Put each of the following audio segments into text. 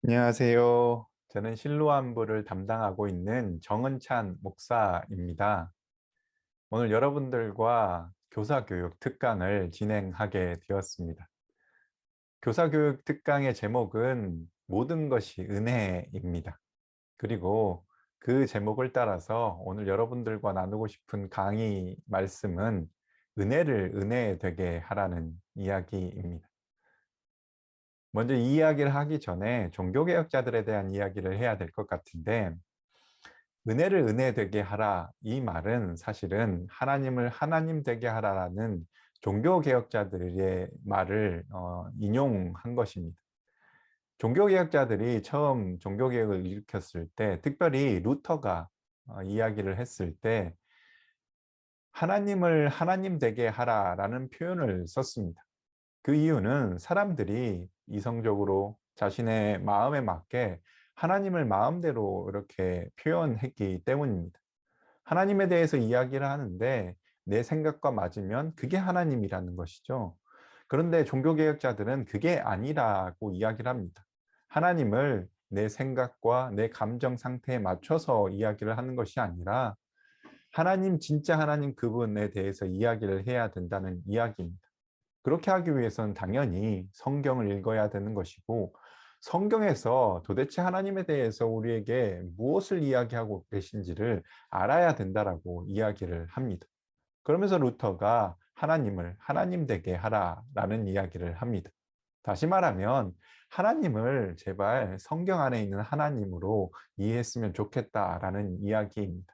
안녕하세요. 저는 실로암부를 담당하고 있는 정은찬 목사입니다. 오늘 여러분들과 교사교육 특강을 진행하게 되었습니다. 교사교육 특강의 제목은 모든 것이 은혜입니다. 그리고 그 제목을 따라서 오늘 여러분들과 나누고 싶은 강의 말씀은 은혜를 은혜 되게 하라는 이야기입니다. 먼저 이 이야기를 하기 전에 종교개혁자들에 대한 이야기를 해야 될 것 같은데, 은혜를 은혜 되게 하라, 이 말은 사실은 하나님을 하나님 되게 하라라는 종교개혁자들의 말을 인용한 것입니다. 종교개혁자들이 처음 종교개혁을 일으켰을 때, 특별히 루터가 이야기를 했을 때 하나님을 하나님 되게 하라라는 표현을 썼습니다. 그 이유는 사람들이 이성적으로 자신의 마음에 맞게 하나님을 마음대로 이렇게 표현했기 때문입니다. 하나님에 대해서 이야기를 하는데 내 생각과 맞으면 그게 하나님이라는 것이죠. 그런데 종교개혁자들은 그게 아니라고 이야기를 합니다. 하나님을 내 생각과 내 감정 상태에 맞춰서 이야기를 하는 것이 아니라 하나님, 진짜 하나님 그분에 대해서 이야기를 해야 된다는 이야기입니다. 그렇게 하기 위해서는 당연히 성경을 읽어야 되는 것이고, 성경에서 도대체 하나님에 대해서 우리에게 무엇을 이야기하고 계신지를 알아야 된다라고 이야기를 합니다. 그러면서 루터가 하나님을 하나님 되게 하라라는 이야기를 합니다. 다시 말하면 하나님을 제발 성경 안에 있는 하나님으로 이해했으면 좋겠다라는 이야기입니다.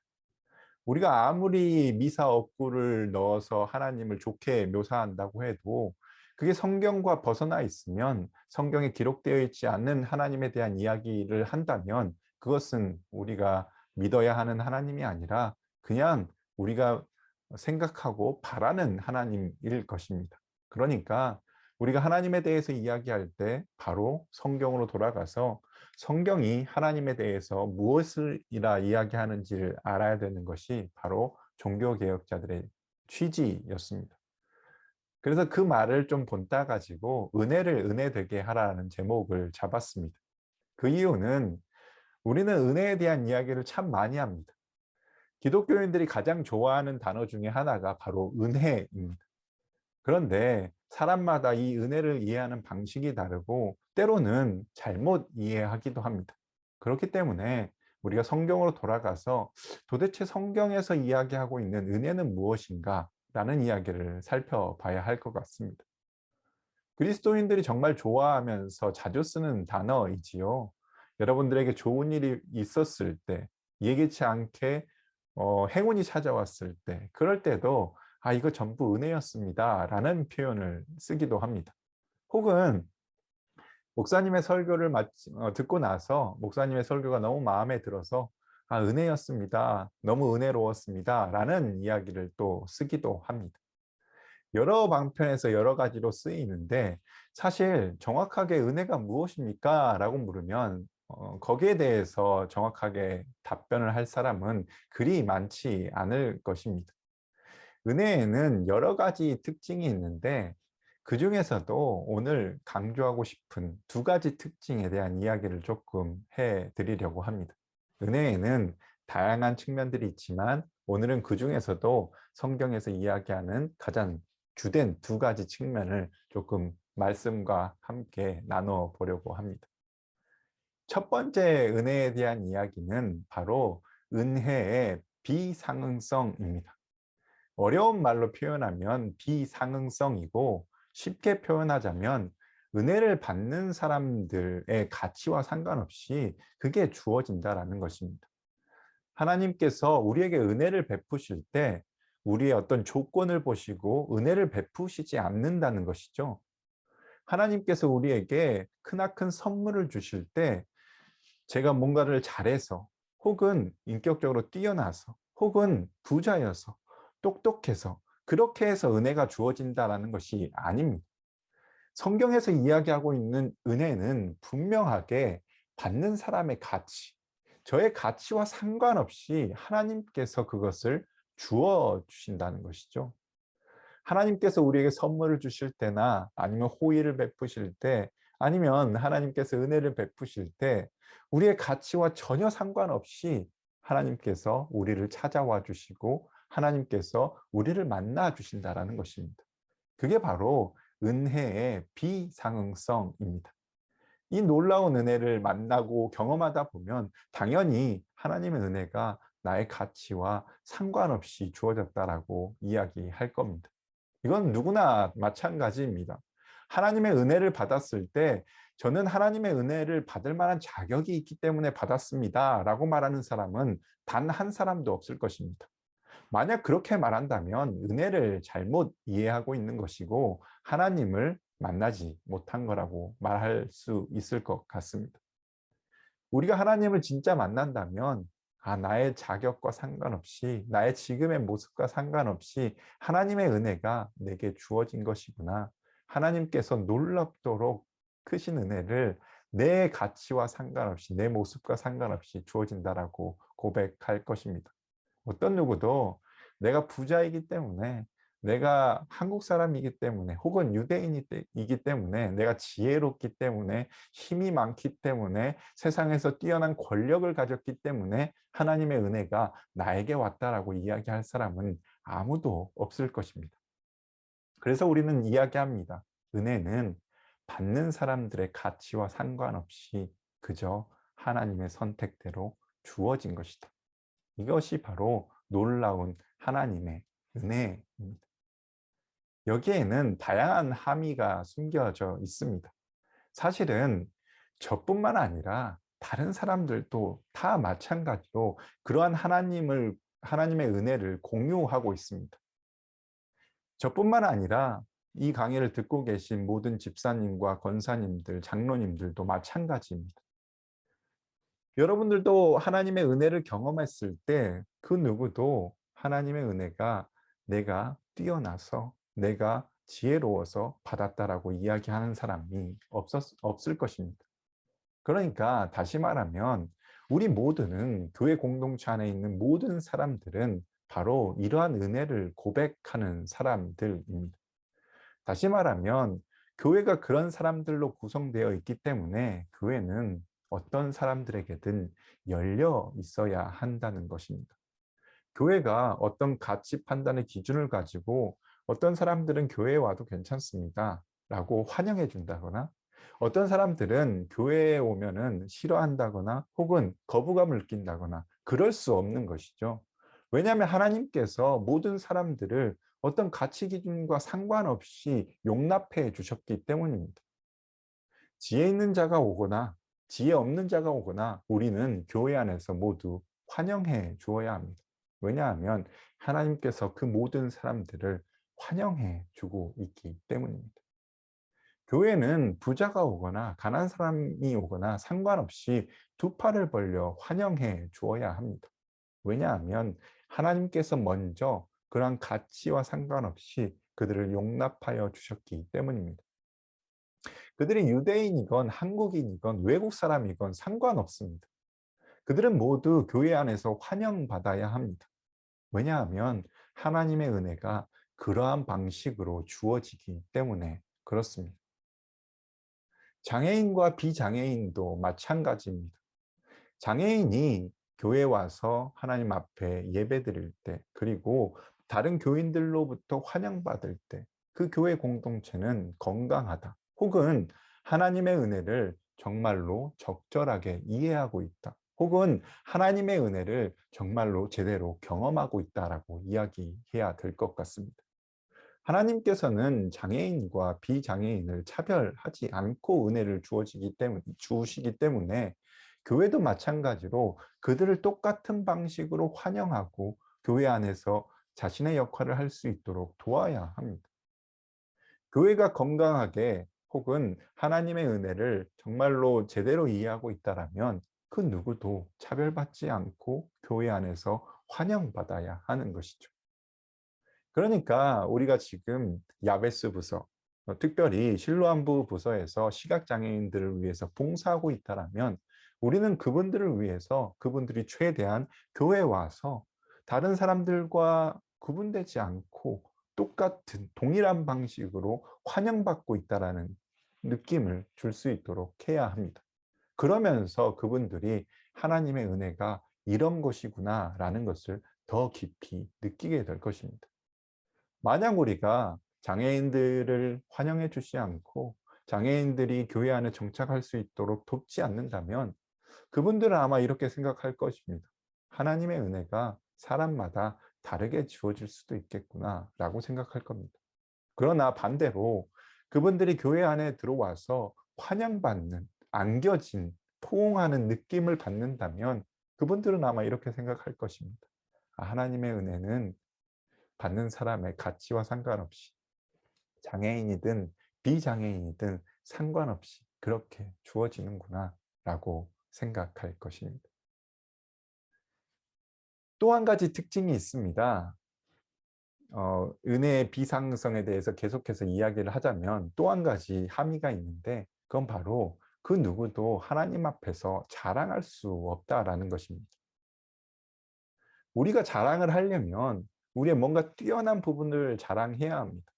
우리가 아무리 미사 억구를 넣어서 하나님을 좋게 묘사한다고 해도 그게 성경과 벗어나 있으면, 성경에 기록되어 있지 않는 하나님에 대한 이야기를 한다면 그것은 우리가 믿어야 하는 하나님이 아니라 그냥 우리가 생각하고 바라는 하나님일 것입니다. 그러니까 우리가 하나님에 대해서 이야기할 때 바로 성경으로 돌아가서 성경이 하나님에 대해서 무엇을이라 이야기하는지를 알아야 되는 것이 바로 종교개혁자들의 취지였습니다. 그래서 그 말을 좀 본따 가지고 은혜를 은혜 되게 하라는 제목을 잡았습니다. 그 이유는 우리는 은혜에 대한 이야기를 참 많이 합니다. 기독교인들이 가장 좋아하는 단어 중에 하나가 바로 은혜입니다. 그런데 사람마다 이 은혜를 이해하는 방식이 다르고 때로는 잘못 이해하기도 합니다. 그렇기 때문에 우리가 성경으로 돌아가서 도대체 성경에서 이야기하고 있는 은혜는 무엇인가 라는 이야기를 살펴봐야 할 것 같습니다. 그리스도인들이 정말 좋아하면서 자주 쓰는 단어이지요. 여러분들에게 좋은 일이 있었을 때, 예기치 않게 행운이 찾아왔을 때, 그럴 때도 아, 이거 전부 은혜였습니다 라는 표현을 쓰기도 합니다. 혹은 목사님의 설교를 듣고 나서 목사님의 설교가 너무 마음에 들어서 아, 은혜였습니다, 너무 은혜로웠습니다 라는 이야기를 또 쓰기도 합니다. 여러 방편에서 여러 가지로 쓰이는데, 사실 정확하게 은혜가 무엇입니까? 라고 물으면 거기에 대해서 정확하게 답변을 할 사람은 그리 많지 않을 것입니다. 은혜에는 여러 가지 특징이 있는데 그 중에서도 오늘 강조하고 싶은 두 가지 특징에 대한 이야기를 조금 해 드리려고 합니다. 은혜에는 다양한 측면들이 있지만 오늘은 그 중에서도 성경에서 이야기하는 가장 주된 두 가지 측면을 조금 말씀과 함께 나눠 보려고 합니다. 첫 번째 은혜에 대한 이야기는 바로 은혜의 비상응성입니다. 어려운 말로 표현하면 비상응성이고, 쉽게 표현하자면 은혜를 받는 사람들의 가치와 상관없이 그게 주어진다라는 것입니다. 하나님께서 우리에게 은혜를 베푸실 때 우리의 어떤 조건을 보시고 은혜를 베푸시지 않는다는 것이죠. 하나님께서 우리에게 크나큰 선물을 주실 때 제가 뭔가를 잘해서, 혹은 인격적으로 뛰어나서, 혹은 부자여서, 똑똑해서 그렇게 해서 은혜가 주어진다라는 것이 아닙니다. 성경에서 이야기하고 있는 은혜는 분명하게 받는 사람의 가치, 저의 가치와 상관없이 하나님께서 그것을 주어 주신다는 것이죠. 하나님께서 우리에게 선물을 주실 때나 아니면 호의를 베푸실 때 아니면 하나님께서 은혜를 베푸실 때 우리의 가치와 전혀 상관없이 하나님께서 우리를 찾아와 주시고 하나님께서 우리를 만나 주신다라는 것입니다. 그게 바로 은혜의 비상응성입니다. 이 놀라운 은혜를 만나고 경험하다 보면 당연히 하나님의 은혜가 나의 가치와 상관없이 주어졌다라고 이야기할 겁니다. 이건 누구나 마찬가지입니다. 하나님의 은혜를 받았을 때 저는 하나님의 은혜를 받을 만한 자격이 있기 때문에 받았습니다라고 말하는 사람은 단 한 사람도 없을 것입니다. 만약 그렇게 말한다면 은혜를 잘못 이해하고 있는 것이고 하나님을 만나지 못한 거라고 말할 수 있을 것 같습니다. 우리가 하나님을 진짜 만난다면 나의 자격과 상관없이 나의 지금의 모습과 상관없이 하나님의 은혜가 내게 주어진 것이구나. 하나님께서 놀랍도록 크신 은혜를 내 가치와 상관없이 내 모습과 상관없이 주어진다라고 고백할 것입니다. 어떤 누구도 내가 부자이기 때문에 내가 한국 사람이기 때문에 혹은 유대인이기 때문에 내가 지혜롭기 때문에 힘이 많기 때문에 세상에서 뛰어난 권력을 가졌기 때문에 하나님의 은혜가 나에게 왔다라고 이야기할 사람은 아무도 없을 것입니다. 그래서 우리는 이야기합니다. 은혜는 받는 사람들의 가치와 상관없이 그저 하나님의 선택대로 주어진 것이다. 이것이 바로 놀라운 하나님의 은혜입니다. 여기에는 다양한 함의가 숨겨져 있습니다. 사실은 저뿐만 아니라 다른 사람들도 다 마찬가지로 그러한 하나님의 은혜를 공유하고 있습니다. 저뿐만 아니라 이 강의를 듣고 계신 모든 집사님과 권사님들, 장로님들도 마찬가지입니다. 여러분들도 하나님의 은혜를 경험했을 때 그 누구도 하나님의 은혜가 내가 뛰어나서 내가 지혜로워서 받았다라고 이야기하는 사람이 없을 것입니다. 그러니까 다시 말하면 우리 모두는 교회 공동체 안에 있는 모든 사람들은 바로 이러한 은혜를 고백하는 사람들입니다. 다시 말하면 교회가 그런 사람들로 구성되어 있기 때문에 교회는 어떤 사람들에게든 열려 있어야 한다는 것입니다. 교회가 어떤 가치 판단의 기준을 가지고 어떤 사람들은 교회에 와도 괜찮습니다 라고 환영해 준다거나 어떤 사람들은 교회에 오면은 싫어한다거나 혹은 거부감을 느낀다거나 그럴 수 없는 것이죠. 왜냐하면 하나님께서 모든 사람들을 어떤 가치 기준과 상관없이 용납해 주셨기 때문입니다. 지혜 있는 자가 오거나 지혜 없는 자가 오거나 우리는 교회 안에서 모두 환영해 주어야 합니다. 왜냐하면 하나님께서 그 모든 사람들을 환영해 주고 있기 때문입니다. 교회는 부자가 오거나 가난한 사람이 오거나 상관없이 두 팔을 벌려 환영해 주어야 합니다. 왜냐하면 하나님께서 먼저 그러한 가치와 상관없이 그들을 용납하여 주셨기 때문입니다. 그들이 유대인이건 한국인이건 외국 사람이건 상관없습니다. 그들은 모두 교회 안에서 환영받아야 합니다. 왜냐하면 하나님의 은혜가 그러한 방식으로 주어지기 때문에 그렇습니다. 장애인과 비장애인도 마찬가지입니다. 장애인이 교회에 와서 하나님 앞에 예배드릴 때 그리고 다른 교인들로부터 환영받을 때 그 교회 공동체는 건강하다. 혹은 하나님의 은혜를 정말로 적절하게 이해하고 있다. 혹은 하나님의 은혜를 정말로 제대로 경험하고 있다라고 이야기해야 될 것 같습니다. 하나님께서는 장애인과 비장애인을 차별하지 않고 은혜를 주시기 때문에 교회도 마찬가지로 그들을 똑같은 방식으로 환영하고 교회 안에서 자신의 역할을 할 수 있도록 도와야 합니다. 교회가 건강하게 혹은 하나님의 은혜를 정말로 제대로 이해하고 있다라면 그 누구도 차별받지 않고 교회 안에서 환영받아야 하는 것이죠. 그러니까 우리가 지금 야베스 부서, 특별히 실로암부 부서에서 시각장애인들을 위해서 봉사하고 있다라면 우리는 그분들을 위해서 그분들이 최대한 교회에 와서 다른 사람들과 구분되지 않고 똑같은 동일한 방식으로 환영받고 있다라는 느낌을 줄 수 있도록 해야 합니다. 그러면서 그분들이 하나님의 은혜가 이런 것이구나라는 것을 더 깊이 느끼게 될 것입니다. 만약 우리가 장애인들을 환영해 주지 않고 장애인들이 교회 안에 정착할 수 있도록 돕지 않는다면 그분들은 아마 이렇게 생각할 것입니다. 하나님의 은혜가 사람마다 다르게 주어질 수도 있겠구나라고 생각할 겁니다. 그러나 반대로 그분들이 교회 안에 들어와서 환영받는, 안겨진, 포옹하는 느낌을 받는다면 그분들은 아마 이렇게 생각할 것입니다. 하나님의 은혜는 받는 사람의 가치와 상관없이 장애인이든 비장애인이든 상관없이 그렇게 주어지는구나 라고 생각할 것입니다. 또 한 가지 특징이 있습니다. 은혜의 비상성에 대해서 계속해서 이야기를 하자면 또 한 가지 함의가 있는데 그건 바로 그 누구도 하나님 앞에서 자랑할 수 없다라는 것입니다. 우리가 자랑을 하려면 우리의 뭔가 뛰어난 부분을 자랑해야 합니다.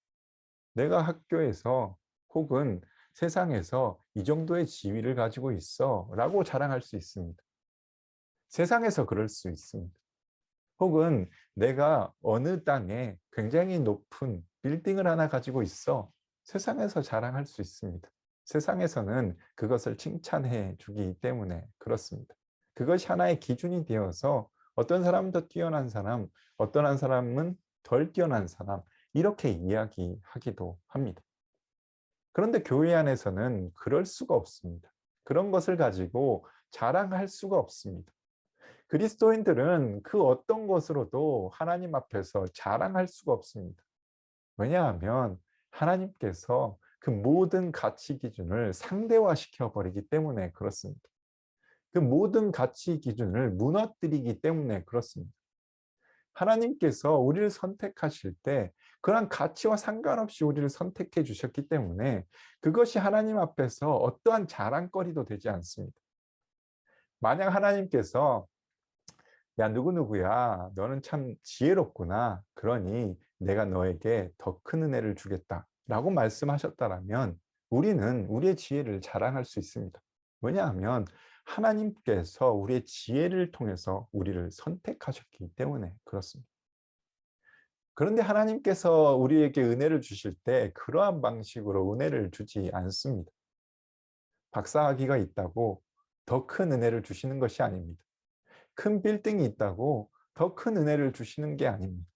내가 학교에서 혹은 세상에서 이 정도의 지위를 가지고 있어 라고 자랑할 수 있습니다. 세상에서 그럴 수 있습니다. 혹은 내가 어느 땅에 굉장히 높은 빌딩을 하나 가지고 있어 세상에서 자랑할 수 있습니다. 세상에서는 그것을 칭찬해 주기 때문에 그렇습니다. 그것이 하나의 기준이 되어서 어떤 사람은 더 뛰어난 사람, 어떤 한 사람은 덜 뛰어난 사람 이렇게 이야기하기도 합니다. 그런데 교회 안에서는 그럴 수가 없습니다. 그런 것을 가지고 자랑할 수가 없습니다. 그리스도인들은 그 어떤 것으로도 하나님 앞에서 자랑할 수가 없습니다. 왜냐하면 하나님께서 그 모든 가치 기준을 상대화시켜 버리기 때문에 그렇습니다. 그 모든 가치 기준을 무너뜨리기 때문에 그렇습니다. 하나님께서 우리를 선택하실 때 그러한 가치와 상관없이 우리를 선택해 주셨기 때문에 그것이 하나님 앞에서 어떠한 자랑거리도 되지 않습니다. 만약 하나님께서 야, 누구누구야, 너는 참 지혜롭구나. 그러니 내가 너에게 더 큰 은혜를 주겠다. 라고 말씀하셨다라면 우리는 우리의 지혜를 자랑할 수 있습니다. 왜냐하면 하나님께서 우리의 지혜를 통해서 우리를 선택하셨기 때문에 그렇습니다. 그런데 하나님께서 우리에게 은혜를 주실 때 그러한 방식으로 은혜를 주지 않습니다. 박사학위가 있다고 더 큰 은혜를 주시는 것이 아닙니다. 큰 빌딩이 있다고 더 큰 은혜를 주시는 게 아닙니다.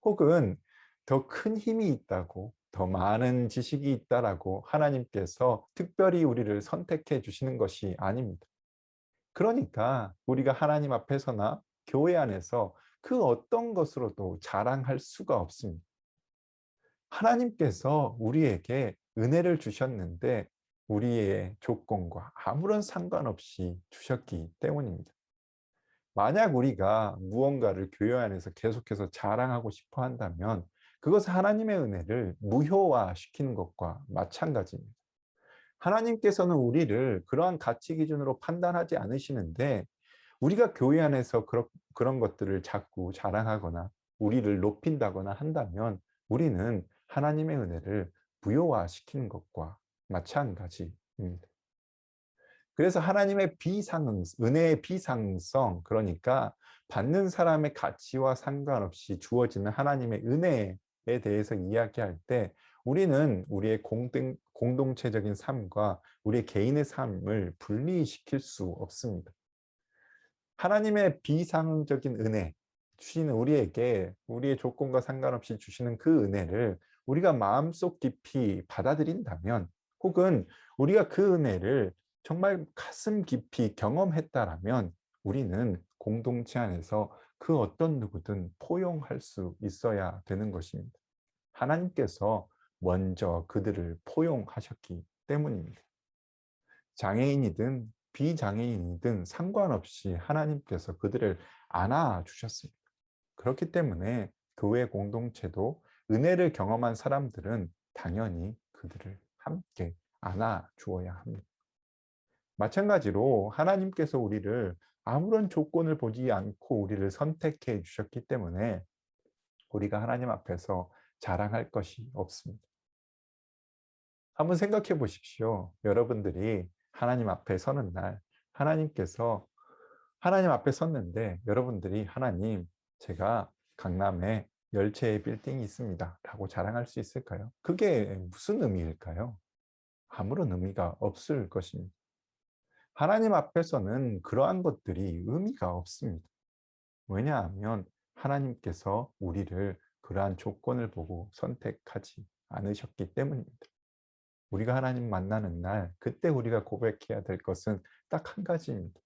혹은 더 큰 힘이 있다고 더 많은 지식이 있다라고 하나님께서 특별히 우리를 선택해 주시는 것이 아닙니다. 그러니까 우리가 하나님 앞에서나 교회 안에서 그 어떤 것으로도 자랑할 수가 없습니다. 하나님께서 우리에게 은혜를 주셨는데 우리의 조건과 아무런 상관없이 주셨기 때문입니다. 만약 우리가 무언가를 교회 안에서 계속해서 자랑하고 싶어 한다면 그것은 하나님의 은혜를 무효화시키는 것과 마찬가지입니다. 하나님께서는 우리를 그러한 가치 기준으로 판단하지 않으시는데 우리가 교회 안에서 그런 것들을 자꾸 자랑하거나 우리를 높인다거나 한다면 우리는 하나님의 은혜를 무효화시키는 것과 마찬가지입니다. 그래서 하나님의 은혜의 비상성, 그러니까 받는 사람의 가치와 상관없이 주어지는 하나님의 은혜에 대해서 이야기할 때 우리는 우리의 공동체적인 삶과 우리의 개인의 삶을 분리시킬 수 없습니다. 하나님의 비상적인 은혜, 주시는 우리에게 우리의 조건과 상관없이 주시는 그 은혜를 우리가 마음속 깊이 받아들인다면 혹은 우리가 그 은혜를 정말 가슴 깊이 경험했다라면 우리는 공동체 안에서 그 어떤 누구든 포용할 수 있어야 되는 것입니다. 하나님께서 먼저 그들을 포용하셨기 때문입니다. 장애인이든 비장애인이든 상관없이 하나님께서 그들을 안아주셨습니다. 그렇기 때문에 교회 공동체도 은혜를 경험한 사람들은 당연히 그들을 함께 안아주어야 합니다. 마찬가지로 하나님께서 우리를 아무런 조건을 보지 않고 우리를 선택해 주셨기 때문에 우리가 하나님 앞에서 자랑할 것이 없습니다. 한번 생각해 보십시오. 여러분들이 하나님 앞에 서는 날, 하나님께서 하나님 앞에 섰는데 여러분들이 하나님, 제가 강남에 10채의 빌딩이 있습니다 라고 자랑할 수 있을까요? 그게 무슨 의미일까요? 아무런 의미가 없을 것입니다. 하나님 앞에서는 그러한 것들이 의미가 없습니다. 왜냐하면 하나님께서 우리를 그러한 조건을 보고 선택하지 않으셨기 때문입니다. 우리가 하나님 만나는 날, 그때 우리가 고백해야 될 것은 딱 한 가지입니다.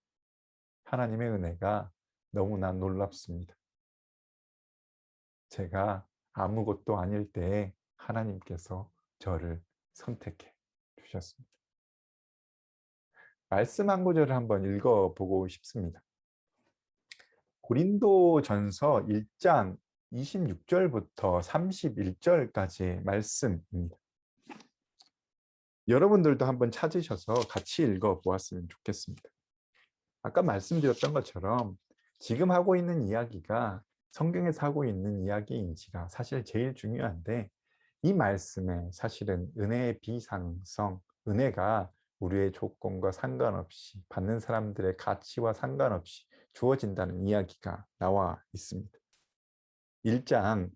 하나님의 은혜가 너무나 놀랍습니다. 제가 아무것도 아닐 때에 하나님께서 저를 선택해 주셨습니다. 말씀 한 구절을 한번 읽어보고 싶습니다. 고린도전서 1장 26절부터 31절까지의 말씀입니다. 여러분들도 한번 찾으셔서 같이 읽어보았으면 좋겠습니다. 아까 말씀드렸던 것처럼 지금 하고 있는 이야기가 성경에서 하고 있는 이야기인지가 사실 제일 중요한데, 이 말씀에 사실은 은혜의 비상성, 은혜가 우리의 조건과 상관없이, 받는 사람들의 가치와 상관없이 주어진다는 이야기가 나와 있습니다. 1장,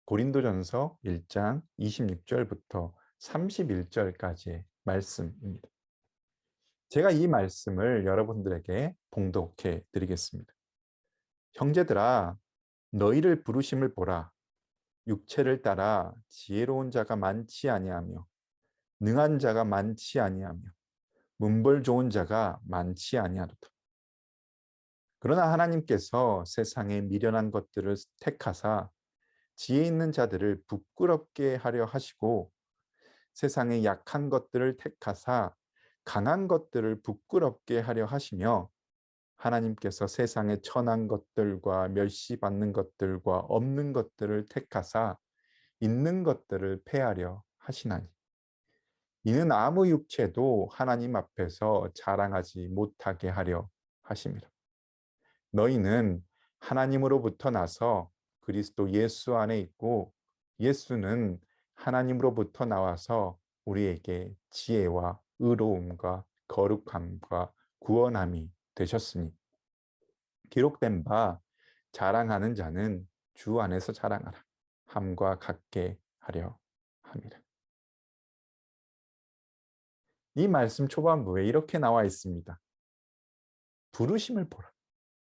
고린도전서 1장 26절부터 31절까지의 말씀입니다. 제가 이 말씀을 여러분들에게 봉독해 드리겠습니다. 형제들아, 너희를 부르심을 보라. 육체를 따라 지혜로운 자가 많지 아니하며 능한 자가 많지 아니하며 문벌 좋은 자가 많지 아니하도다. 그러나 하나님께서 세상에 미련한 것들을 택하사 지혜 있는 자들을 부끄럽게 하려 하시고 세상에 약한 것들을 택하사 강한 것들을 부끄럽게 하려 하시며 하나님께서 세상에 천한 것들과 멸시받는 것들과 없는 것들을 택하사 있는 것들을 폐하려 하시나니 이는 아무 육체도 하나님 앞에서 자랑하지 못하게 하려 하심이라. 너희는 하나님으로부터 나서 그리스도 예수 안에 있고 예수는 하나님으로부터 나와서 우리에게 지혜와 의로움과 거룩함과 구원함이 되셨으니 기록된 바 자랑하는 자는 주 안에서 자랑하라 함과 같게 하려 함이라. 이 말씀 초반부에 이렇게 나와 있습니다. 부르심을 보라.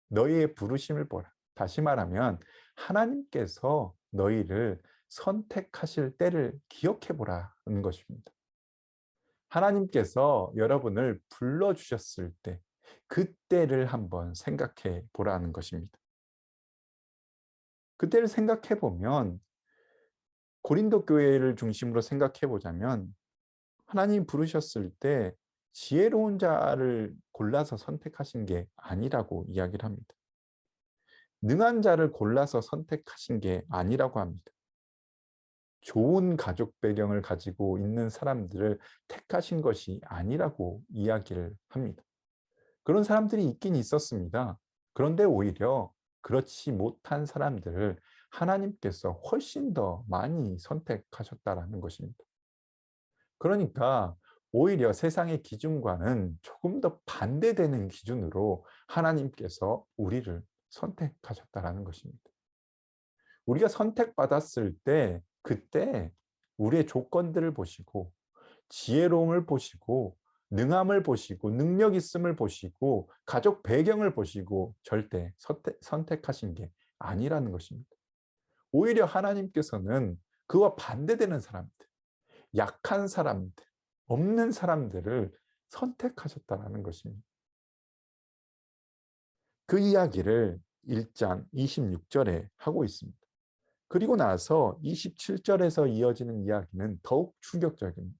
너희의 부르심을 보라. 다시 말하면 하나님께서 너희를 선택하실 때를 기억해 보라는 것입니다. 하나님께서 여러분을 불러주셨을 때 그때를 한번 생각해 보라는 것입니다. 그때를 생각해 보면 고린도 교회를 중심으로 생각해 보자면 하나님 부르셨을 때 지혜로운 자를 골라서 선택하신 게 아니라고 이야기를 합니다. 능한 자를 골라서 선택하신 게 아니라고 합니다. 좋은 가족 배경을 가지고 있는 사람들을 택하신 것이 아니라고 이야기를 합니다. 그런 사람들이 있긴 있었습니다. 그런데 오히려 그렇지 못한 사람들을 하나님께서 훨씬 더 많이 선택하셨다라는 것입니다. 그러니까 오히려 세상의 기준과는 조금 더 반대되는 기준으로 하나님께서 우리를 선택하셨다라는 것입니다. 우리가 선택받았을 때 그때 우리의 조건들을 보시고 지혜로움을 보시고 능함을 보시고 능력 있음을 보시고 가족 배경을 보시고 절대 선택하신 게 아니라는 것입니다. 오히려 하나님께서는 그와 반대되는 사람들, 약한 사람들, 없는 사람들을 선택하셨다는 것입니다. 그 이야기를 1장 26절에 하고 있습니다. 그리고 나서 27절에서 이어지는 이야기는 더욱 충격적입니다.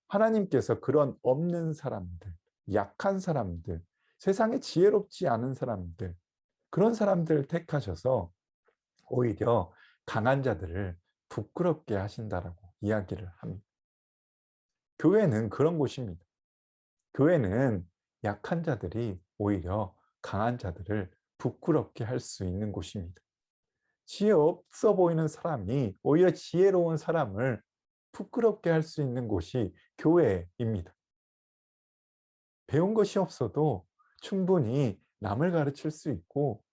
하나님께서 그런 없는 사람들, 약한 사람들, 세상에 지혜롭지 않은 사람들, 그런 사람들을 택하셔서 오히려 강한 자들을 부끄럽게 하신다라고 이야기를 합니다. 교회는 그런 곳입니다. 교회는 약한 자들이 오히려 강한 자들을 부끄럽게 할 수 있는 곳입니다. 지혜 없어 보이는 사람이 오히려 지혜로운 사람을 부끄럽게 할 수 있는 곳이 교회입니다. 배운 것이 없어도 충분히 남을 가르칠 수 있고,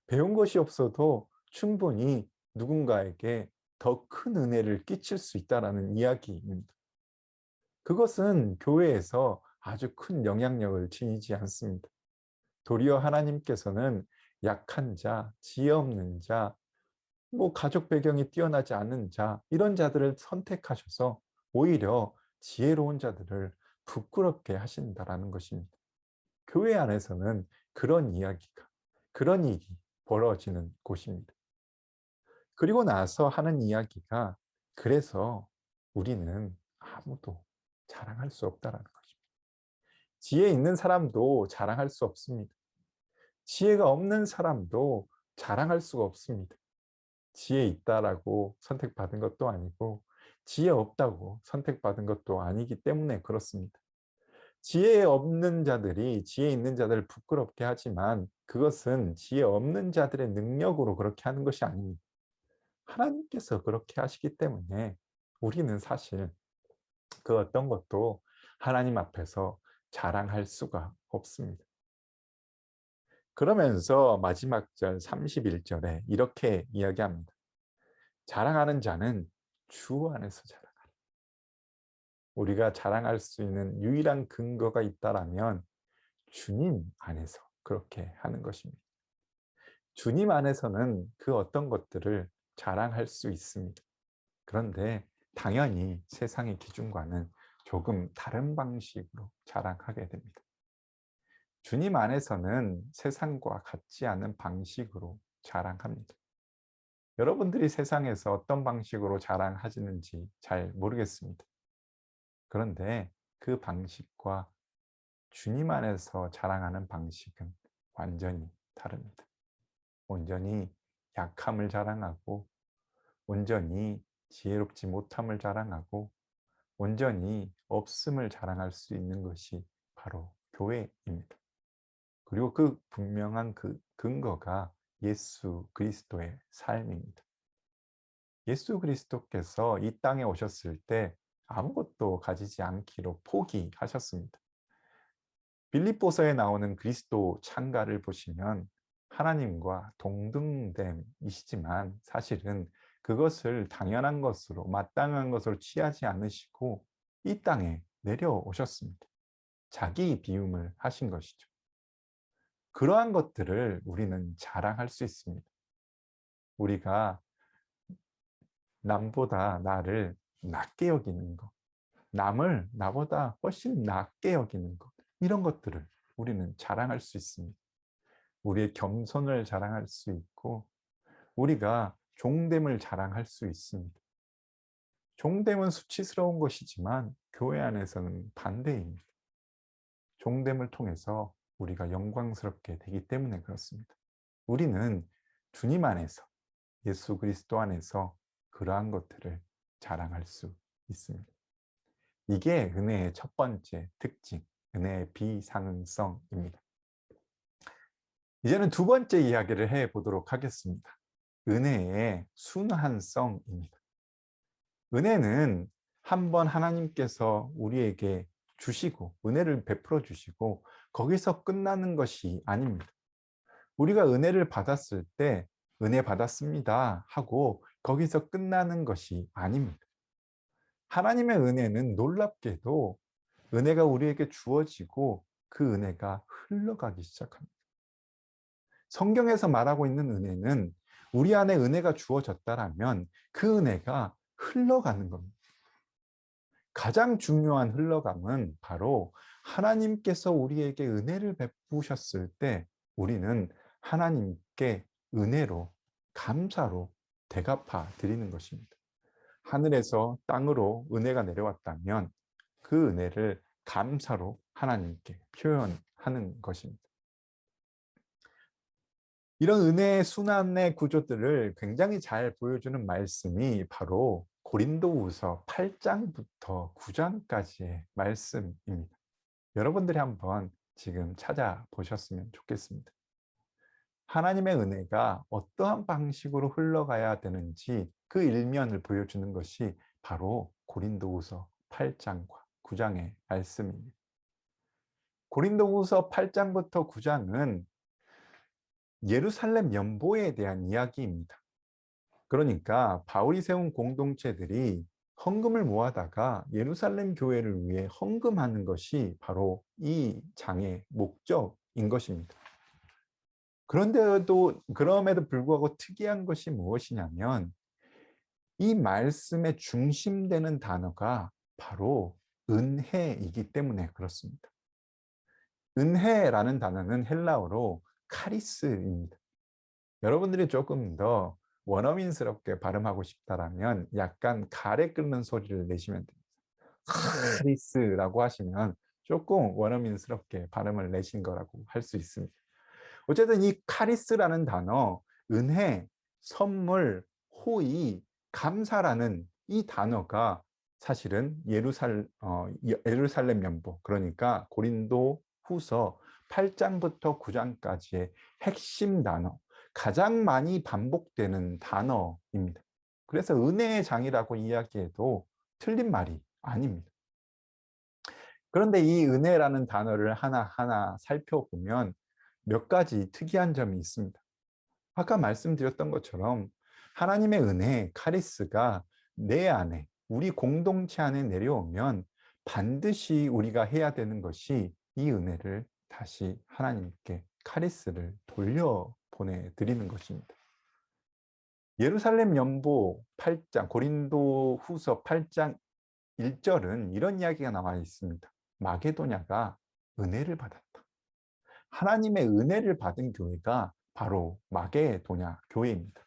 배운 것이 없어도 충분히 누군가에게 더 큰 은혜를 끼칠 수 있다라는 이야기입니다. 그것은 교회에서 아주 큰 영향력을 지니지 않습니다. 도리어 하나님께서는 약한 자, 지혜 없는 자, 가족 배경이 뛰어나지 않은 자, 이런 자들을 선택하셔서 오히려 지혜로운 자들을 부끄럽게 하신다라는 것입니다. 교회 안에서는 그런 일이 벌어지는 곳입니다. 그리고 나서 하는 이야기가, 그래서 우리는 아무도 자랑할 수 없다라는 것입니다. 지혜 있는 사람도 자랑할 수 없습니다. 지혜가 없는 사람도 자랑할 수가 없습니다. 지혜 있다라고 선택받은 것도 아니고, 지혜 없다고 선택받은 것도 아니기 때문에 그렇습니다. 지혜 없는 자들이 지혜 있는 자들을 부끄럽게 하지만, 그것은 지혜 없는 자들의 능력으로 그렇게 하는 것이 아닙니다. 하나님께서 그렇게 하시기 때문에 우리는 사실 그 어떤 것도 하나님 앞에서 자랑할 수가 없습니다. 그러면서 마지막 절 31절에 이렇게 이야기합니다. 자랑하는 자는 주 안에서 자랑하라. 우리가 자랑할 수 있는 유일한 근거가 있다라면 주님 안에서 그렇게 하는 것입니다. 주님 안에서는 그 어떤 것들을 자랑할 수 있습니다. 그런데 당연히 세상의 기준과는 조금 다른 방식으로 자랑하게 됩니다. 주님 안에서는 세상과 같지 않은 방식으로 자랑합니다. 여러분들이 세상에서 어떤 방식으로 자랑하시는지 잘 모르겠습니다. 그런데 그 방식과 주님 안에서 자랑하는 방식은 완전히 다릅니다. 온전히 약함을 자랑하고, 온전히 지혜롭지 못함을 자랑하고, 온전히 없음을 자랑할 수 있는 것이 바로 교회입니다. 그리고 그 분명한 그 근거가 예수 그리스도의 삶입니다. 예수 그리스도께서 이 땅에 오셨을 때 아무것도 가지지 않기로 포기하셨습니다. 빌립보서에 나오는 그리스도 창가를 보시면 하나님과 동등됨이시지만, 사실은 그것을 당연한 것으로, 마땅한 것으로 취하지 않으시고 이 땅에 내려오셨습니다. 자기 비움을 하신 것이죠. 그러한 것들을 우리는 자랑할 수 있습니다. 우리가 남보다 나를 낮게 여기는 것, 남을 나보다 훨씬 낮게 여기는 것, 이런 것들을 우리는 자랑할 수 있습니다. 우리의 겸손을 자랑할 수 있고, 우리가 종됨을 자랑할 수 있습니다. 종됨은 수치스러운 것이지만 교회 안에서는 반대입니다. 종됨을 통해서 우리가 영광스럽게 되기 때문에 그렇습니다. 우리는 주님 안에서, 예수 그리스도 안에서 그러한 것들을 자랑할 수 있습니다. 이게 은혜의 첫 번째 특징, 은혜의 비상응성입니다. 이제는 두 번째 이야기를 해보도록 하겠습니다. 은혜의 순환성입니다. 은혜는 한번 하나님께서 우리에게 주시고, 은혜를 베풀어 주시고 거기서 끝나는 것이 아닙니다. 우리가 은혜를 받았을 때 은혜 받았습니다 하고 거기서 끝나는 것이 아닙니다. 하나님의 은혜는 놀랍게도 은혜가 우리에게 주어지고 그 은혜가 흘러가기 시작합니다. 성경에서 말하고 있는 은혜는 우리 안에 은혜가 주어졌다라면 그 은혜가 흘러가는 겁니다. 가장 중요한 흘러감은 바로 하나님께서 우리에게 은혜를 베푸셨을 때 우리는 하나님께 은혜로, 감사로 대갚아 드리는 것입니다. 하늘에서 땅으로 은혜가 내려왔다면 그 은혜를 감사로 하나님께 표현하는 것입니다. 이런 은혜의 순환의 구조들을 굉장히 잘 보여주는 말씀이 바로 고린도후서 8장부터 9장까지의 말씀입니다. 여러분들이 한번 지금 찾아보셨으면 좋겠습니다. 하나님의 은혜가 어떠한 방식으로 흘러가야 되는지 그 일면을 보여주는 것이 바로 고린도후서 8장과 9장의 말씀입니다. 고린도후서 8장부터 9장은 예루살렘 연보에 대한 이야기입니다. 그러니까 바울이 세운 공동체들이 헌금을 모아다가 예루살렘 교회를 위해 헌금하는 것이 바로 이 장의 목적인 것입니다. 그럼에도 불구하고 특이한 것이 무엇이냐면 이 말씀의 중심되는 단어가 바로 은혜이기 때문에 그렇습니다. 은혜라는 단어는 헬라어로 카리스입니다. 여러분들이 조금 더 원어민스럽게 발음하고 싶다라면 약간 가래 끓는 소리를 내시면 됩니다. 카리스라고 하시면 조금 원어민스럽게 발음을 내신 거라고 할 수 있습니다. 어쨌든 이 카리스라는 단어, 은혜, 선물, 호의, 감사라는 이 단어가 사실은 예루살렘 연보, 그러니까 고린도 후서 8장부터 9장까지의 핵심 단어, 가장 많이 반복되는 단어입니다. 그래서 은혜의 장이라고 이야기해도 틀린 말이 아닙니다. 그런데 이 은혜라는 단어를 하나하나 살펴보면 몇 가지 특이한 점이 있습니다. 아까 말씀드렸던 것처럼 하나님의 은혜, 카리스가 내 안에, 우리 공동체 안에 내려오면 반드시 우리가 해야 되는 것이 이 은혜를 다시 하나님께 카리스를 돌려보내드리는 것입니다. 예루살렘 연보 8장, 고린도 후서 8장 1절은 이런 이야기가 나와 있습니다. 마게도냐가 은혜를 받았다. 하나님의 은혜를 받은 교회가 바로 마게도냐 교회입니다.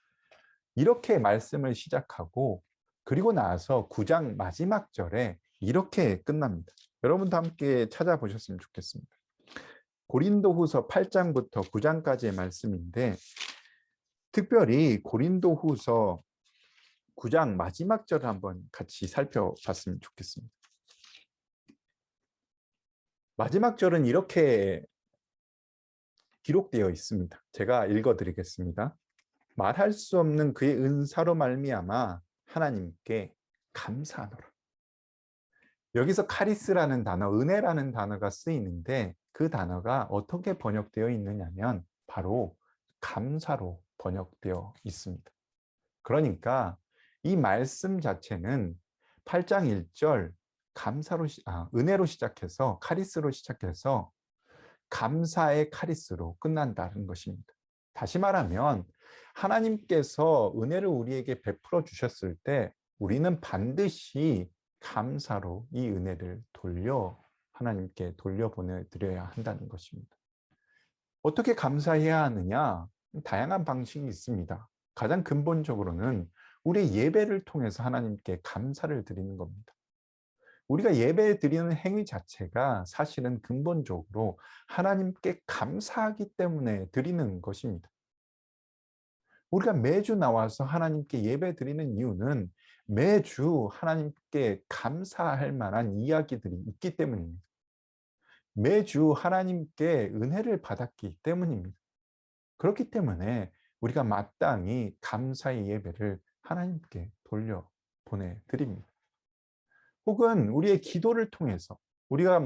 이렇게 말씀을 시작하고 그리고 나서 9장 마지막 절에 이렇게 끝납니다. 여러분도 함께 찾아보셨으면 좋겠습니다. 고린도후서 8장부터 9장까지의 말씀인데 특별히 고린도후서 9장 마지막 절을 한번 같이 살펴봤으면 좋겠습니다. 마지막 절은 이렇게 기록되어 있습니다. 제가 읽어드리겠습니다. 말할 수 없는 그의 은사로 말미암아 하나님께 감사하노라. 여기서 카리스라는 단어, 은혜라는 단어가 쓰이는데 그 단어가 어떻게 번역되어 있느냐면 바로 감사로 번역되어 있습니다. 그러니까 이 말씀 자체는 8장 1절 은혜로 시작해서 카리스로 시작해서 감사의 카리스로 끝난다는 것입니다. 다시 말하면 하나님께서 은혜를 우리에게 베풀어 주셨을 때 우리는 반드시 감사로 이 은혜를 하나님께 돌려보내드려야 한다는 것입니다. 어떻게 감사해야 하느냐? 다양한 방식이 있습니다. 가장 근본적으로는 우리 예배를 통해서 하나님께 감사를 드리는 겁니다. 우리가 예배 드리는 행위 자체가 사실은 근본적으로 하나님께 감사하기 때문에 드리는 것입니다. 우리가 매주 나와서 하나님께 예배 드리는 이유는 매주 하나님께 감사할 만한 이야기들이 있기 때문입니다. 매주 하나님께 은혜를 받았기 때문입니다. 그렇기 때문에 우리가 마땅히 감사의 예배를 하나님께 보내드립니다. 혹은 우리의 기도를 통해서 우리가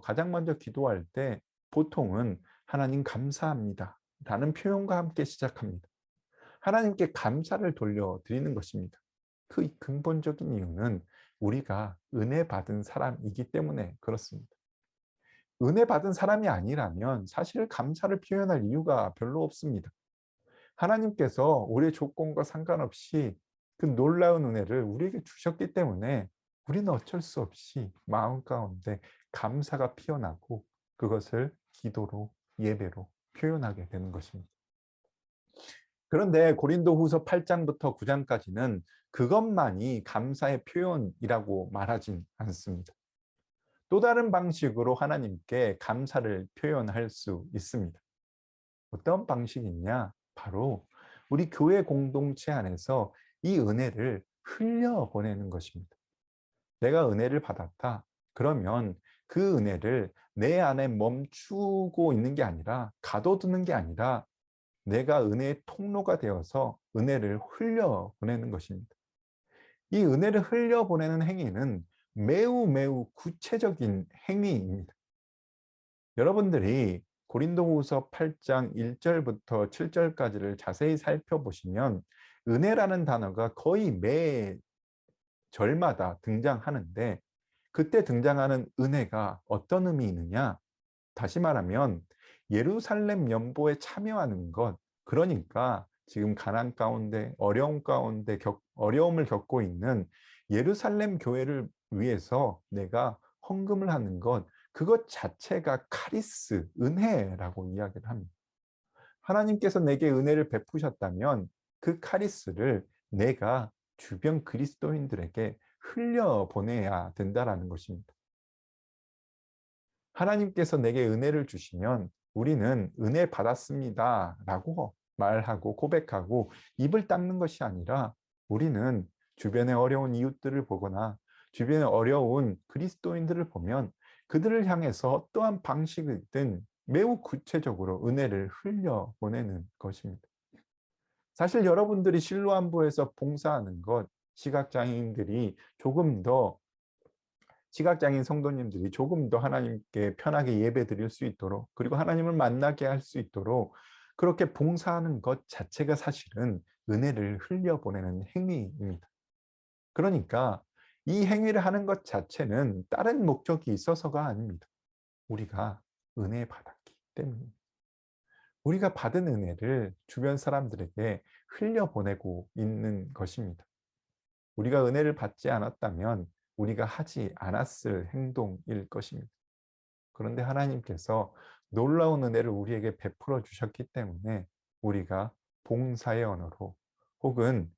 가장 먼저 기도할 때 보통은 하나님 감사합니다 라는 표현과 함께 시작합니다. 하나님께 감사를 돌려드리는 것입니다. 그 근본적인 이유는 우리가 은혜 받은 사람이기 때문에 그렇습니다. 은혜 받은 사람이 아니라면 사실 감사를 표현할 이유가 별로 없습니다. 하나님께서 우리의 조건과 상관없이 그 놀라운 은혜를 우리에게 주셨기 때문에 우리는 어쩔 수 없이 마음 가운데 감사가 피어나고 그것을 기도로, 예배로 표현하게 되는 것입니다. 그런데 고린도후서 8장부터 9장까지는 그것만이 감사의 표현이라고 말하진 않습니다. 또 다른 방식으로 하나님께 감사를 표현할 수 있습니다. 어떤 방식이냐? 바로 우리 교회 공동체 안에서 이 은혜를 흘려보내는 것입니다. 내가 은혜를 받았다. 그러면 그 은혜를 내 안에 멈추고 있는 게 아니라 가둬두는 게 아니라 내가 은혜의 통로가 되어서 은혜를 흘려보내는 것입니다. 이 은혜를 흘려보내는 행위는 매우 매우 구체적인 행위입니다. 여러분들이 고린도후서 8장 1절부터 7절까지를 자세히 살펴보시면 은혜라는 단어가 거의 매 절마다 등장하는데, 그때 등장하는 은혜가 어떤 의미 있느냐? 다시 말하면 예루살렘 연보에 참여하는 것, 그러니까 지금 가난 가운데 어려움 가운데 어려움을 겪고 있는 예루살렘 교회를 위해서 내가 헌금을 하는 것, 그것 자체가 카리스, 은혜라고 이야기를 합니다. 하나님께서 내게 은혜를 베푸셨다면 그 카리스를 내가 주변 그리스도인들에게 흘려보내야 된다라는 것입니다. 하나님께서 내게 은혜를 주시면 우리는 은혜 받았습니다 라고 말하고 고백하고 입을 닦는 것이 아니라, 우리는 주변의 어려운 이웃들을 보거나 주변에 어려운 그리스도인들을 보면 그들을 향해서 어떠한 방식이든 매우 구체적으로 은혜를 흘려보내는 것입니다. 사실 여러분들이 실로암부에서 봉사하는 것, 시각장애인들이 조금 더 시각장애인 성도님들이 조금 더 하나님께 편하게 예배드릴 수 있도록, 그리고 하나님을 만나게 할 수 있도록 그렇게 봉사하는 것 자체가 사실은 은혜를 흘려보내는 행위입니다. 그러니까 이 행위를 하는 것 자체는 다른 목적이 있어서가 아닙니다. 우리가 은혜 받았기 때문입니다. 우리가 받은 은혜를 주변 사람들에게 흘려보내고 있는 것입니다. 우리가 은혜를 받지 않았다면 우리가 하지 않았을 행동일 것입니다. 그런데 하나님께서 놀라운 은혜를 우리에게 베풀어 주셨기 때문에 우리가 봉사의 언어로, 혹은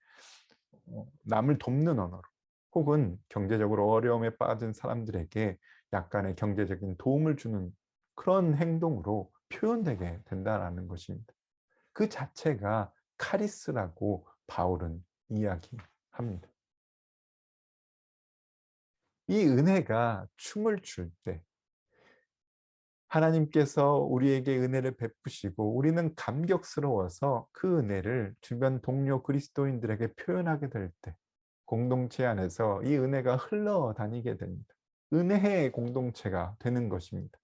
남을 돕는 언어로, 혹은 경제적으로 어려움에 빠진 사람들에게 약간의 경제적인 도움을 주는 그런 행동으로 표현되게 된다는 것입니다. 그 자체가 카리스라고 바울은 이야기합니다. 이 은혜가 춤을 출 때 하나님께서 우리에게 은혜를 베푸시고 우리는 감격스러워서 그 은혜를 주변 동료 그리스도인들에게 표현하게 될 때 공동체 안에서 이 은혜가 흘러다니게 됩니다. 은혜의 공동체가 되는 것입니다.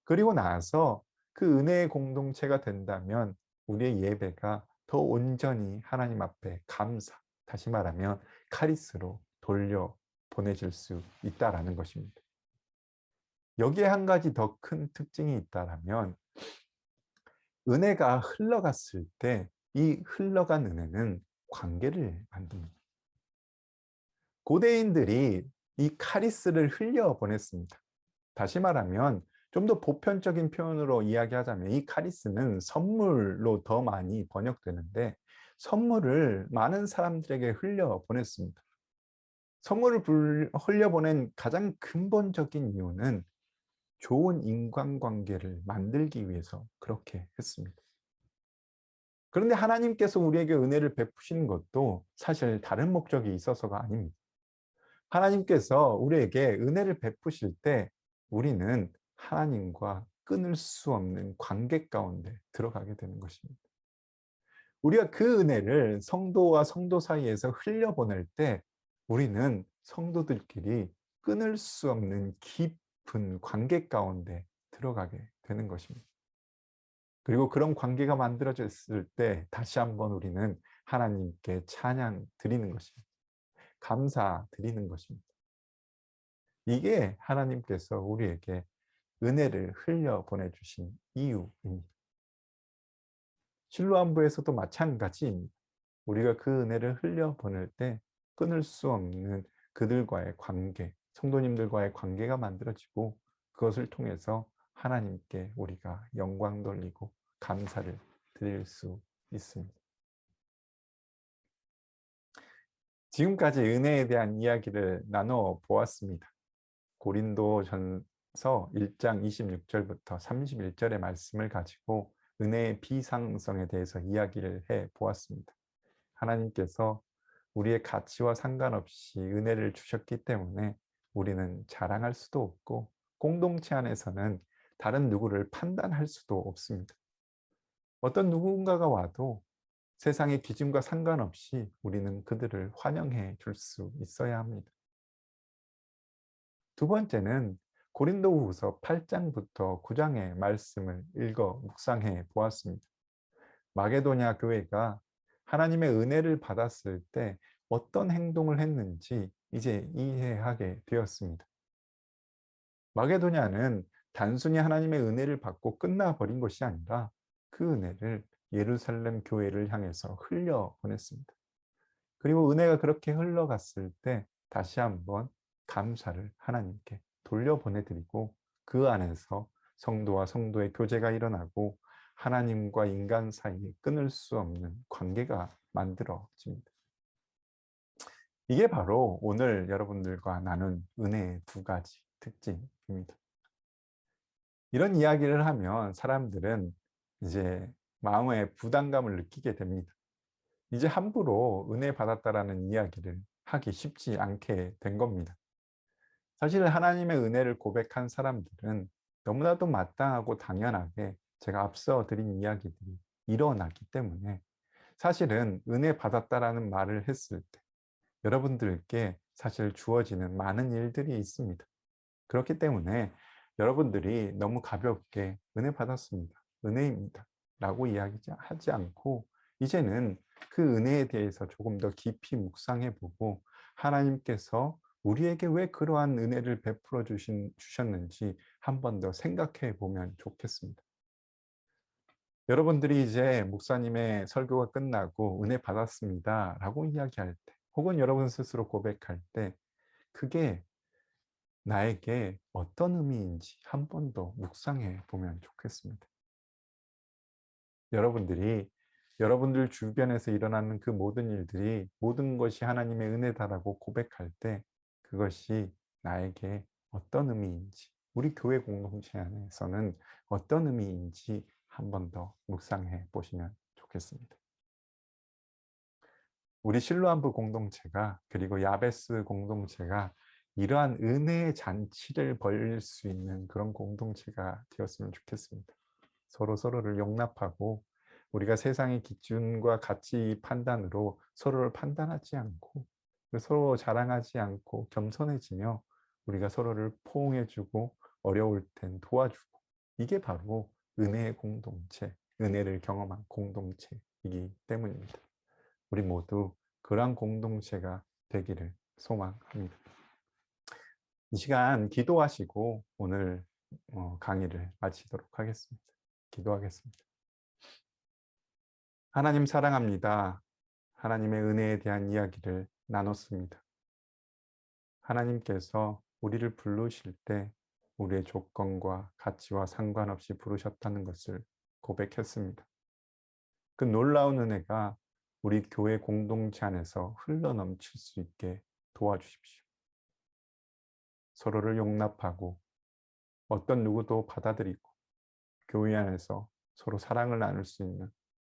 그리고 나서 그 은혜의 공동체가 된다면 우리의 예배가 더 온전히 하나님 앞에 감사, 다시 말하면 카리스로 돌려 보내질 수 있다라는 것입니다. 여기에 한 가지 더 큰 특징이 있다면, 은혜가 흘러갔을 때 이 흘러간 은혜는 관계를 만듭니다. 고대인들이 이 카리스를 흘려보냈습니다. 다시 말하면 좀 더 보편적인 표현으로 이야기하자면 이 카리스는 선물로 더 많이 번역되는데, 선물을 많은 사람들에게 흘려보냈습니다. 선물을 흘려보낸 가장 근본적인 이유는 좋은 인간관계를 만들기 위해서 그렇게 했습니다. 그런데 하나님께서 우리에게 은혜를 베푸시는 것도 사실 다른 목적이 있어서가 아닙니다. 하나님께서 우리에게 은혜를 베푸실 때 우리는 하나님과 끊을 수 없는 관계 가운데 들어가게 되는 것입니다. 우리가 그 은혜를 성도와 성도 사이에서 흘려보낼 때 우리는 성도들끼리 끊을 수 없는 깊은 관계 가운데 들어가게 되는 것입니다. 그리고 그런 관계가 만들어졌을 때 다시 한번 우리는 하나님께 찬양 드리는 것입니다. 감사 드리는 것입니다. 이게 하나님께서 우리에게 은혜를 흘려 보내주신 이유입니다. 실로암부에서도 마찬가지입니다. 우리가 그 은혜를 흘려 보낼 때 끊을 수 없는 그들과의 관계, 성도님들과의 관계가 만들어지고, 그것을 통해서 하나님께 우리가 영광 돌리고 감사를 드릴 수 있습니다. 지금까지 은혜에 대한 이야기를 나눠 보았습니다. 고린도전서 1장 26절부터 31절의 말씀을 가지고 은혜의 비상성에 대해서 이야기를 해 보았습니다. 하나님께서 우리의 가치와 상관없이 은혜를 주셨기 때문에 우리는 자랑할 수도 없고, 공동체 안에서는 다른 누구를 판단할 수도 없습니다. 어떤 누군가가 와도 세상의 기준과 상관없이 우리는 그들을 환영해 줄 수 있어야 합니다. 두 번째는 고린도후서 8장부터 9장의 말씀을 읽어 묵상해 보았습니다. 마게도냐 교회가 하나님의 은혜를 받았을 때 어떤 행동을 했는지 이제 이해하게 되었습니다. 마게도냐는 단순히 하나님의 은혜를 받고 끝나버린 것이 아니라 그 은혜를 예루살렘 교회를 향해서 흘려보냈습니다. 그리고 은혜가 그렇게 흘러갔을 때 다시 한번 감사를 하나님께 돌려보내드리고 그 안에서 성도와 성도의 교제가 일어나고 하나님과 인간 사이에 끊을 수 없는 관계가 만들어집니다. 이게 바로 오늘 여러분들과 나눈 은혜의 두 가지 특징입니다. 이런 이야기를 하면 사람들은 이제 마음의 부담감을 느끼게 됩니다. 이제 함부로 은혜 받았다라는 이야기를 하기 쉽지 않게 된 겁니다. 사실 하나님의 은혜를 고백한 사람들은 너무나도 마땅하고 당연하게 제가 앞서 드린 이야기들이 일어나기 때문에 사실은 은혜 받았다라는 말을 했을 때 여러분들께 사실 주어지는 많은 일들이 있습니다. 그렇기 때문에 여러분들이 너무 가볍게 은혜 받았습니다. 은혜입니다. 라고 이야기하지 않고 이제는 그 은혜에 대해서 조금 더 깊이 묵상해 보고 하나님께서 우리에게 왜 그러한 은혜를 베풀어 주셨는지 한 번 더 생각해 보면 좋겠습니다. 여러분들이 이제 목사님의 설교가 끝나고 은혜 받았습니다. 라고 이야기할 때 혹은 여러분 스스로 고백할 때 그게 나에게 어떤 의미인지 한 번 더 묵상해 보면 좋겠습니다. 여러분들이 여러분들 주변에서 일어나는 그 모든 일들이 모든 것이 하나님의 은혜다라고 고백할 때 그것이 나에게 어떤 의미인지 우리 교회 공동체 안에서는 어떤 의미인지 한 번 더 묵상해 보시면 좋겠습니다. 우리 실로암부 공동체가 그리고 야베스 공동체가 이러한 은혜의 잔치를 벌일 수 있는 그런 공동체가 되었으면 좋겠습니다. 서로를 용납하고 우리가 세상의 기준과 가치 판단으로 서로를 판단하지 않고 서로 자랑하지 않고 겸손해지며 우리가 서로를 포옹해주고 어려울 땐 도와주고 이게 바로 은혜의 공동체, 은혜를 경험한 공동체이기 때문입니다. 우리 모두 그러한 공동체가 되기를 소망합니다. 이 시간 기도하시고 오늘 강의를 마치도록 하겠습니다. 기도하겠습니다. 하나님 사랑합니다. 하나님의 은혜에 대한 이야기를 나눴습니다. 하나님께서 우리를 부르실 때 우리의 조건과 가치와 상관없이 부르셨다는 것을 고백했습니다. 그 놀라운 은혜가 우리 교회 공동체 안에서 흘러넘칠 수 있게 도와주십시오. 서로를 용납하고 어떤 누구도 받아들이고 교회 안에서 서로 사랑을 나눌 수 있는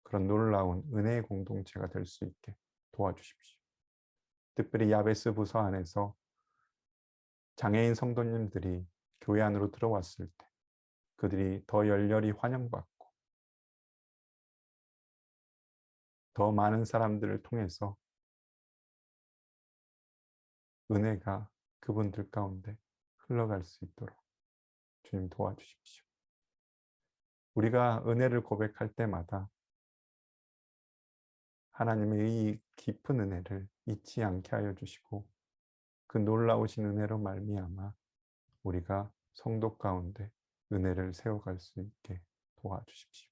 그런 놀라운 은혜의 공동체가 될 수 있게 도와주십시오. 특별히 야베스 부서 안에서 장애인 성도님들이 교회 안으로 들어왔을 때 그들이 더 열렬히 환영받고 더 많은 사람들을 통해서 은혜가 그분들 가운데 흘러갈 수 있도록 주님 도와주십시오. 우리가 은혜를 고백할 때마다 하나님의 이 깊은 은혜를 잊지 않게 하여 주시고 그 놀라우신 은혜로 말미암아 우리가 성도 가운데 은혜를 세워갈 수 있게 도와주십시오.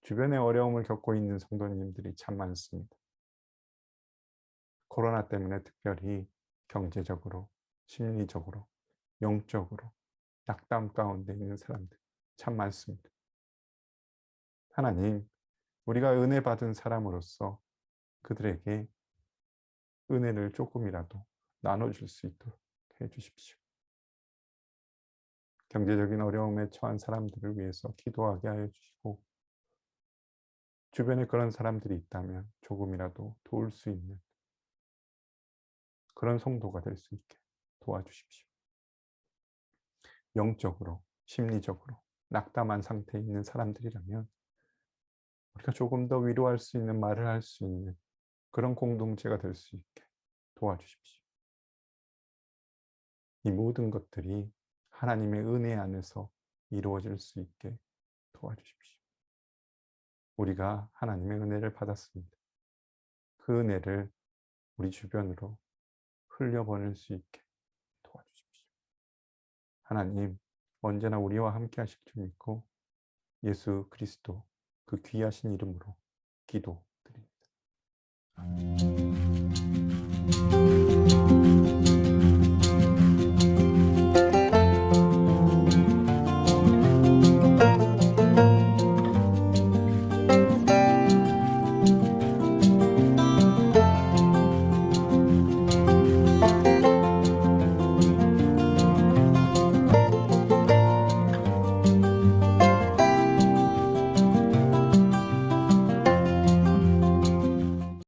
주변에 어려움을 겪고 있는 성도님들이 참 많습니다. 코로나 때문에 특별히 경제적으로, 심리적으로, 영적으로 낙담 가운데 있는 사람들 참 많습니다. 하나님, 우리가 은혜 받은 사람으로서 그들에게 은혜를 조금이라도 나눠줄 수 있도록 해주십시오. 경제적인 어려움에 처한 사람들을 위해서 기도하게 하여 주시고 주변에 그런 사람들이 있다면 조금이라도 도울 수 있는 그런 성도가 될 수 있게 도와주십시오. 영적으로, 심리적으로 낙담한 상태에 있는 사람들이라면 우리가 조금 더 위로할 수 있는 말을 할 수 있는 그런 공동체가 될 수 있게 도와주십시오. 이 모든 것들이 하나님의 은혜 안에서 이루어질 수 있게 도와주십시오. 우리가 하나님의 은혜를 받았습니다. 그 은혜를 우리 주변으로 흘려보낼 수 있게 도와주십시오. 하나님, 언제나 우리와 함께 하실 줄 믿고 예수 그리스도 그 귀하신 이름으로 기도드립니다. 아멘.